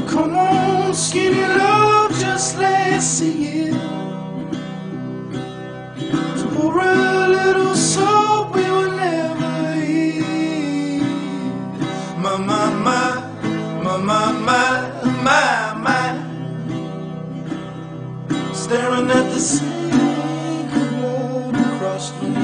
Come on, skinny love, just let's sing it. To pour a little salt we will never eat. My, my, my, my, my, my, my, my. Staring at the sink of blood across the way.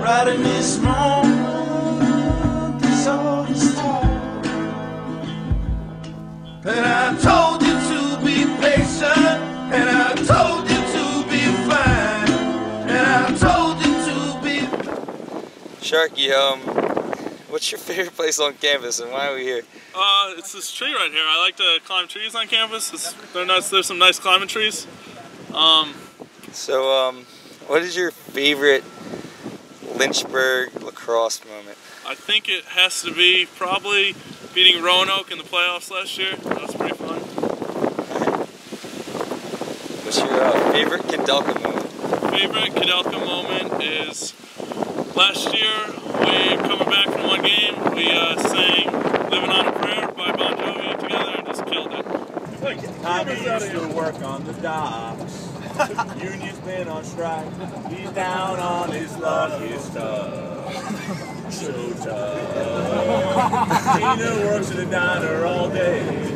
Right in this moment, this all is talk. And I told you to be patient, and I told you to be fine, and I told you to be. Sharky, what's your favorite place on campus, and why are we here? It's this tree right here. I like to climb trees on campus. They're nice. There's some nice climbing trees. What is your favorite Lynchburg lacrosse moment? I think it has to be probably beating Roanoke in the playoffs last year. That was pretty fun. What's your favorite Kudelka moment? Favorite Kudelka moment is last year. We coming back from one game. We sang "Living on a Prayer" by Bon Jovi together and just killed it. Tommy used to work on the docks. Union's been on strike. He's down on his luck. He's tough. So tough. Tina works at a diner all day. This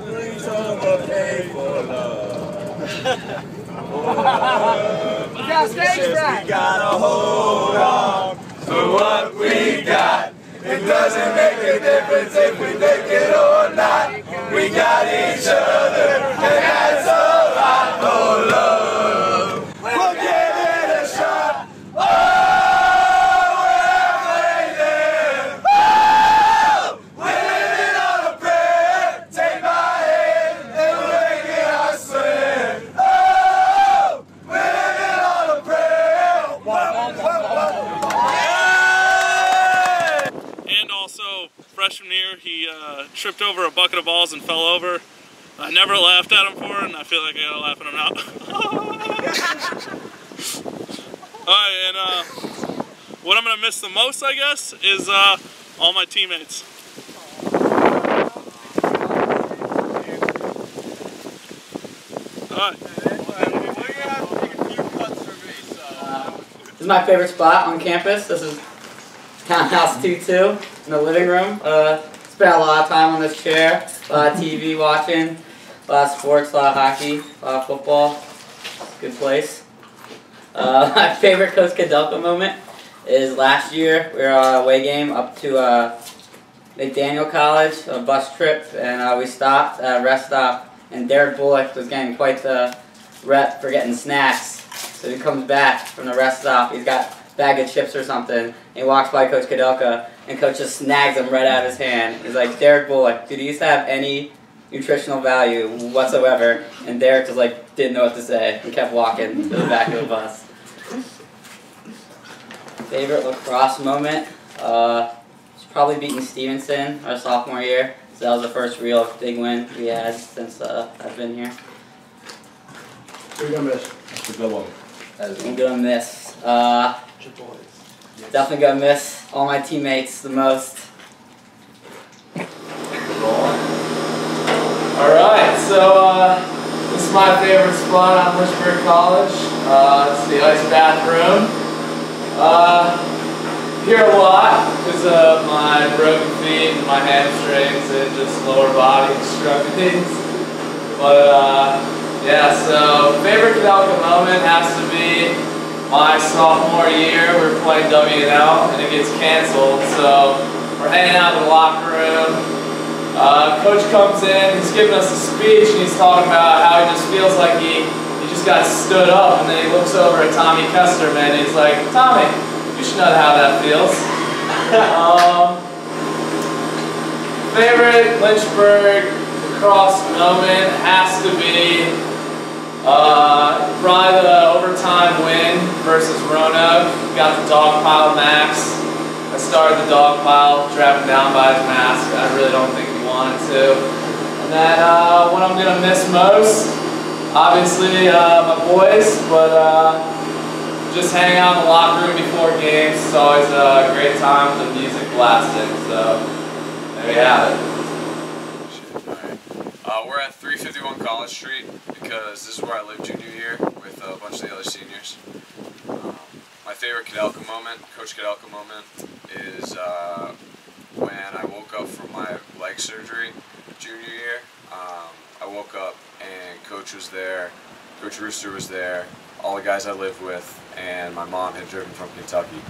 brings home a pay for love. We gotta hold on to what we got. It doesn't make a difference if we take it or not. We got each other, and that's a lot of love. We'll give it a shot. Oh, we're waiting. Oh, we're living on a prayer. Take my hand and make it our strength. Oh, we're living on a prayer. Freshman year, he tripped over a bucket of balls and fell over. I never laughed at him for it, and I feel like I gotta laugh at him now. Alright, and what I'm gonna miss the most, I guess, is all my teammates. Alright. This is my favorite spot on campus. This is Townhouse 2-2 in the living room. Spent a lot of time on this chair, a lot of TV watching, a lot of sports, a lot of hockey, a lot of football. Good place. My favorite Coach Kudelka moment is last year. We were on a away game up to McDaniel College, a bus trip, and we stopped at a rest stop, and Derek Bullock was getting quite the rep for getting snacks. So he comes back from the rest stop. He's got bag of chips or something, and he walks by Coach Kudelka, and Coach just snags him right out of his hand. He's like, "Derek Bullock, do these have any nutritional value whatsoever?" And Derek just like didn't know what to say and kept walking to the back of the bus. Favorite lacrosse moment? It's probably beating Stevenson our sophomore year. So that was the first real big win we had since I've been here. Who are you gonna miss? That's a good one. I'm gonna miss. Definitely gonna miss all my teammates the most. Alright, so this is my favorite spot on Lynchburg College. It's the ice bathroom. Here a lot because of my broken feet and my hamstrings and just lower body extremities. But yeah, so favorite Kudelka moment has to be my sophomore year. We're playing W&L and it gets canceled, so we're hanging out in the locker room. Coach comes in, he's giving us a speech, and he's talking about how he just feels like he just got stood up, and then he looks over at Tommy Kesterman and he's like, "Tommy, you should know how that feels." favorite Lynchburg lacrosse moment has to be probably the overtime win versus Roanoke. Got the dog pile max. I started the dog pile, trapped him down by his mask. I really don't think he wanted to. And then what I'm gonna miss most, obviously my boys, but just hanging out in the locker room before games. It's always a great time with the music blasting. So there you have it. We're at 351 College Street because this is where I lived junior year with a bunch of the other seniors. My favorite Kudelka moment, Coach Kudelka moment, is when I woke up from my leg surgery junior year. I woke up and Coach was there, Coach Rooster was there, all the guys I lived with, and my mom had driven from Kentucky.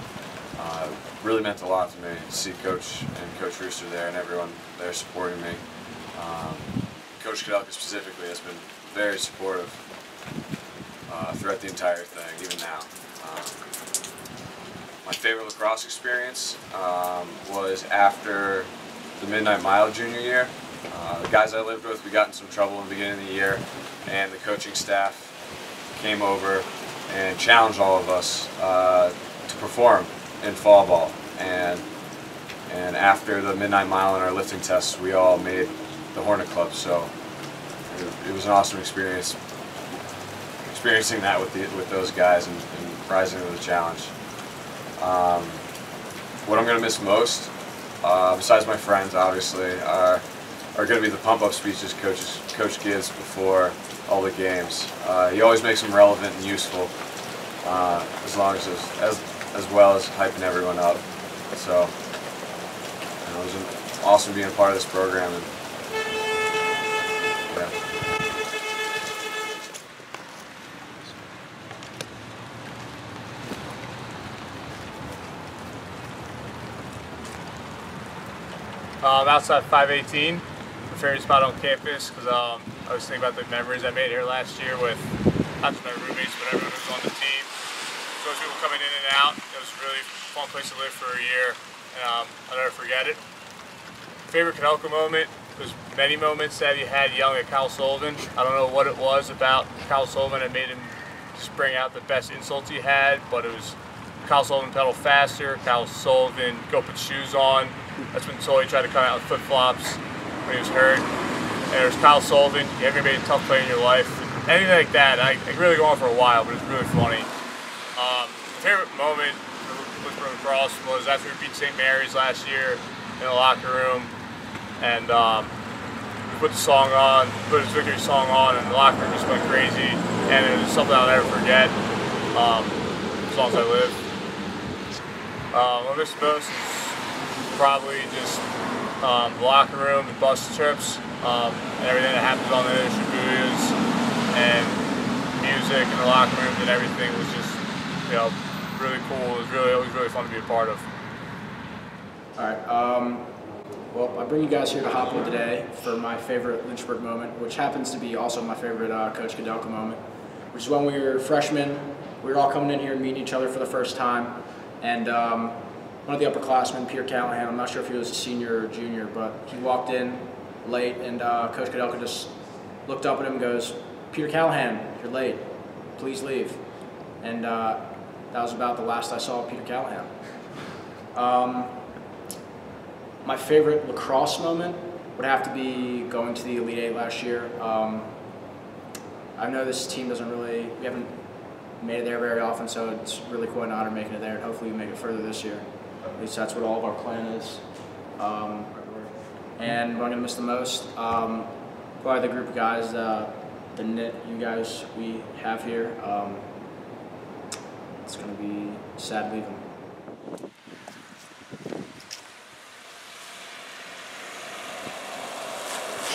Really meant a lot to me to see Coach and Coach Rooster there and everyone there supporting me. Coach Kudelka specifically has been very supportive throughout the entire thing, even now. My favorite lacrosse experience was after the Midnight Mile junior year. The guys I lived with, we got in some trouble in the beginning of the year, and the coaching staff came over and challenged all of us to perform in fall ball. And after the Midnight Mile and our lifting tests, we all made the Hornet Club. So it was an awesome experience, experiencing that with those guys and rising to the challenge. What I'm going to miss most, besides my friends, obviously, are going to be the pump-up speeches Coach gives before all the games. He always makes them relevant and useful, as well as hyping everyone up. So it was awesome being a part of this program. And, yeah. Outside 518, my favorite spot on campus, because I was thinking about the memories I made here last year with not just my roommates, but everyone who was on the team. Those people coming in and out. It was a really fun place to live for a year, and I'll never forget it. Favorite Kudelka moment was many moments that he had yelling at Kyle Sullivan. I don't know what it was about Kyle Sullivan that made him just bring out the best insults he had, but it was Kyle Sullivan pedal faster, Kyle Sullivan go put shoes on. That's when Sully tried to come out with flip-flops when he was hurt. And there was Kyle Sullivan, you ever made a tough play in your life. Anything like that, I could really go on for a while, but it's really funny. My favorite moment with lacrosse was after we beat St. Mary's last year in the locker room, and we put the song on, put his victory song on, and the locker room just went crazy, and it was something I'll never forget as long as I live. What I miss most is probably just the locker room, the bus trips, and everything that happens on the Shibuyas, and music and the locker rooms and everything was just, really cool. It was really fun to be a part of. All right. Well, I bring you guys here to Hopwood today for my favorite Lynchburg moment, which happens to be also my favorite Coach Kudelka moment, which is when we were freshmen. We were all coming in here and meeting each other for the first time, and one of the upperclassmen, Peter Callahan, I'm not sure if he was a senior or junior, but he walked in late, and Coach Kudelka just looked up at him and goes, "Peter Callahan, you're late. Please leave." And that was about the last I saw of Peter Callahan. My favorite lacrosse moment would have to be going to the Elite Eight last year. I know this team we haven't made it there very often, so it's really quite an honor making it there, and hopefully we make it further this year. At least that's what all of our plan is. And what I'm going to miss the most, probably the group of guys, the knit you guys we have here. It's going to be sad leaving.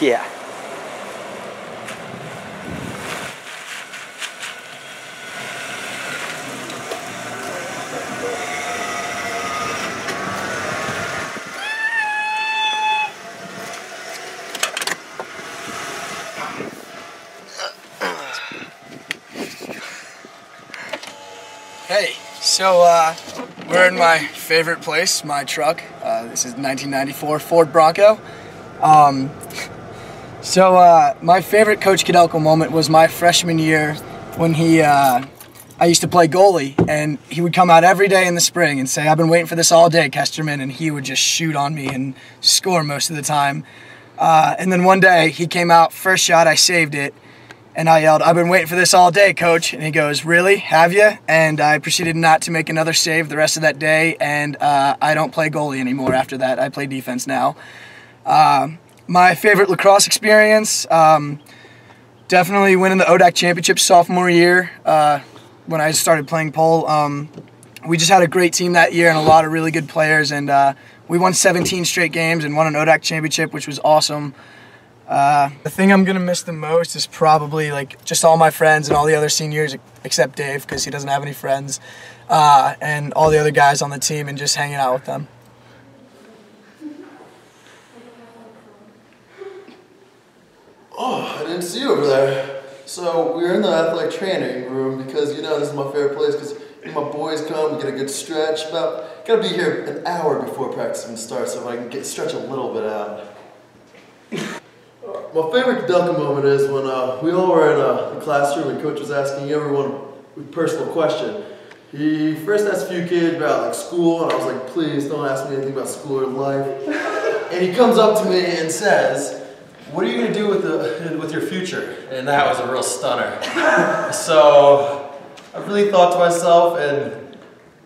Yeah. Hey, so we're in my favorite place, my truck. This is 1994 Ford Bronco. My favorite Coach Kudelka moment was my freshman year when I used to play goalie, and he would come out every day in the spring and say, "I've been waiting for this all day, Kesterman," and he would just shoot on me and score most of the time. And then one day he came out, first shot, I saved it, and I yelled, "I've been waiting for this all day, Coach." And he goes, "Really? Have you?" And I proceeded not to make another save the rest of that day, and I don't play goalie anymore after that. I play defense now. My favorite lacrosse experience, definitely winning the ODAC championship sophomore year when I started playing pole. We just had a great team that year and a lot of really good players, and we won 17 straight games and won an ODAC championship, which was awesome. The thing I'm going to miss the most is probably just all my friends and all the other seniors except Dave, because he doesn't have any friends, and all the other guys on the team and just hanging out with them. Oh, I didn't see you over there. So we were in the athletic training room because, this is my favorite place because my boys come, we get a good stretch. Gotta be here an hour before practice even starts so I can stretch a little bit out. My favorite Kudelka moment is when we all were in the classroom and Coach was asking everyone a personal question. He first asked a few kids about school, and I was like, "Please don't ask me anything about school or life." And he comes up to me and says, "What are you going to do with your future?" And that was a real stunner. So I really thought to myself, and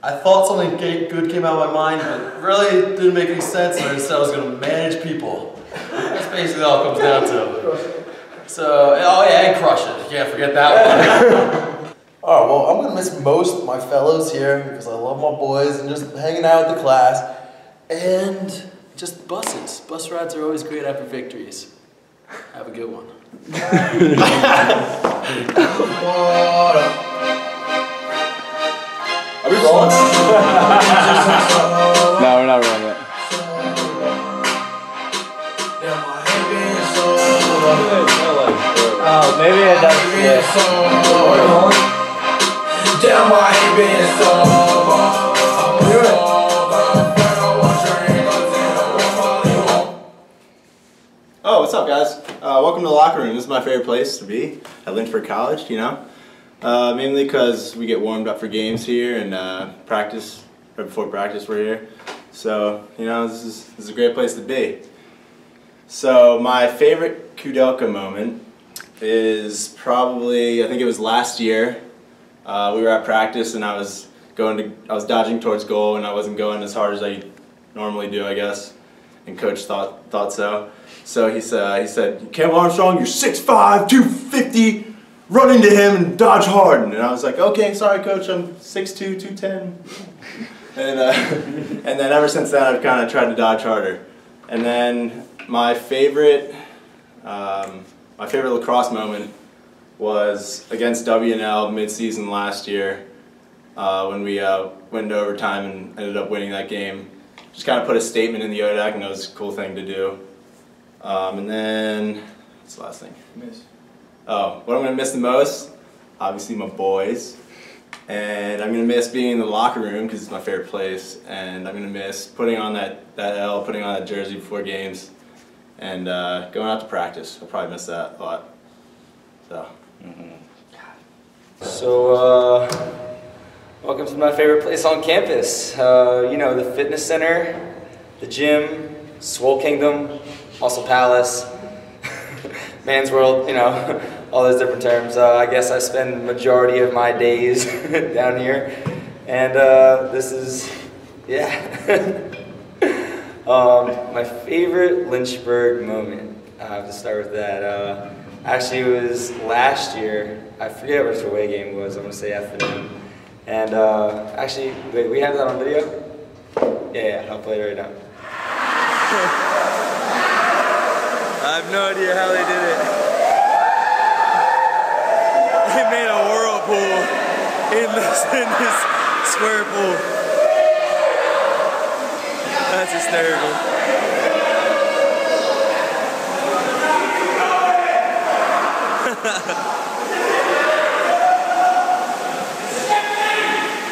I thought something good came out of my mind, but really it didn't make any sense, and I just said I was going to manage people. That's basically all it comes down to. So, oh yeah, and crush it. You can't forget that one. Alright, well, I'm going to miss most of my fellows here because I love my boys and just hanging out with the class. And just buses. Bus rides are always great after victories. Have a good one. Are we rolling? No, we're not rolling yet. Oh, maybe it does. Damn, I ain't been so. Oh, what's up, guys? Welcome to the locker room. This is my favorite place to be at Lynchburg College, mainly because we get warmed up for games here and practice, right before practice we're here. So, this is a great place to be. So, my favorite Kudelka moment is probably, I think it was last year. We were at practice and I was dodging towards goal and I wasn't going as hard as I normally do, I guess. And Coach thought so. So he said, "Campbell Armstrong, you're 6'5", 250, run into him and dodge hard." And I was like, "Okay, sorry, Coach, I'm 6'2", 210. And then ever since then, I've kind of tried to dodge harder. And then my favorite lacrosse moment was against W&L mid-season last year when we went into overtime and ended up winning that game. Just kind of put a statement in the ODAC, and it was a cool thing to do. And then, what's the last thing? Oh, what I'm going to miss the most? Obviously my boys. And I'm going to miss being in the locker room because it's my favorite place. And I'm going to miss putting on that L, putting on that jersey before games, and going out to practice. I'll probably miss that a lot. So, welcome to my favorite place on campus. The fitness center, the gym, Swole Kingdom, Muscle Palace, Man's World, all those different terms. I guess I spend the majority of my days down here, and this is, my favorite Lynchburg moment. I have to start with that. Actually, it was last year. I forget which away game it was. I'm going to say F&M. And actually, wait, we have that on video? Yeah, I'll play it right now. I have no idea how they did it. They made a whirlpool in this square pool. That's hysterical.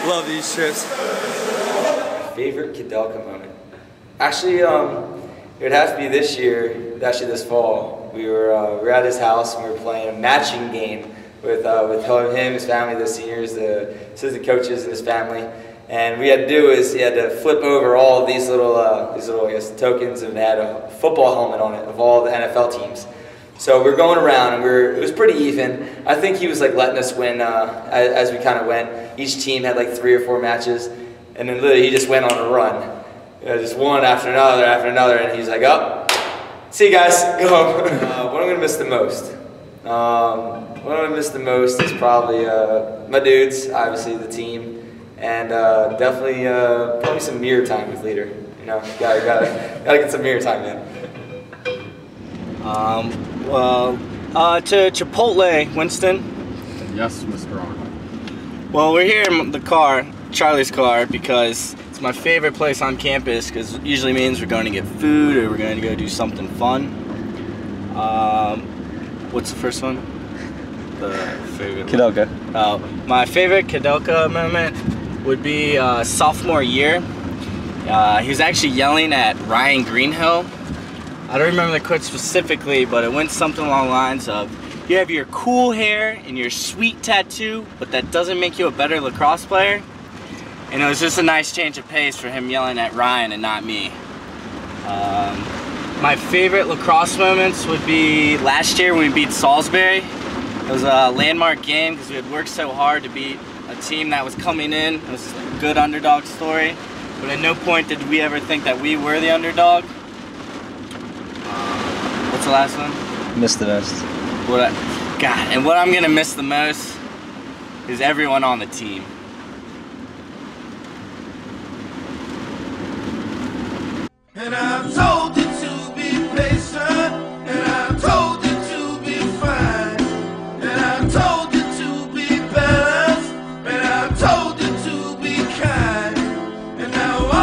Love these trips. Favorite Kudelka moment? Actually, It would have to be this year, actually this fall. We were at his house and we were playing a matching game with him, his family, the seniors, the assistant coaches, and his family. And what we had to do is he had to flip over all of these little I guess tokens, and they had a football helmet on it of all the NFL teams. So we're going around, and it was pretty even. I think he was like letting us win as we kind of went. Each team had like 3 or 4 matches, and then literally he just went on a run. Just one after another, and he's like, oh, see you guys, go home. What I'm going to miss the most? What I'm going to miss the most is probably my dudes, obviously the team, and definitely probably some mirror time with Leader. You know, gotta get some mirror time in. To Chipotle, Winston. Yes, Mr. Arnold. Well, we're here in the car, Charlie's car, because it's my favorite place on campus, because it usually means we're going to get food or we're going to go do something fun. What's the first one? The favorite Kudelka. Oh, my favorite Kudelka moment would be sophomore year. He was actually yelling at Ryan Greenhill. I don't remember the quote specifically, but it went something along the lines of, you have your cool hair and your sweet tattoo, but that doesn't make you a better lacrosse player. And it was just a nice change of pace for him yelling at Ryan and not me. My favorite lacrosse moments would be last year when we beat Salisbury. It was a landmark game because we had worked so hard to beat a team that was coming in. It was a good underdog story. But at no point did we ever think that we were the underdog. What's the last one? Miss the most. God, and what I'm gonna miss the most is everyone on the team.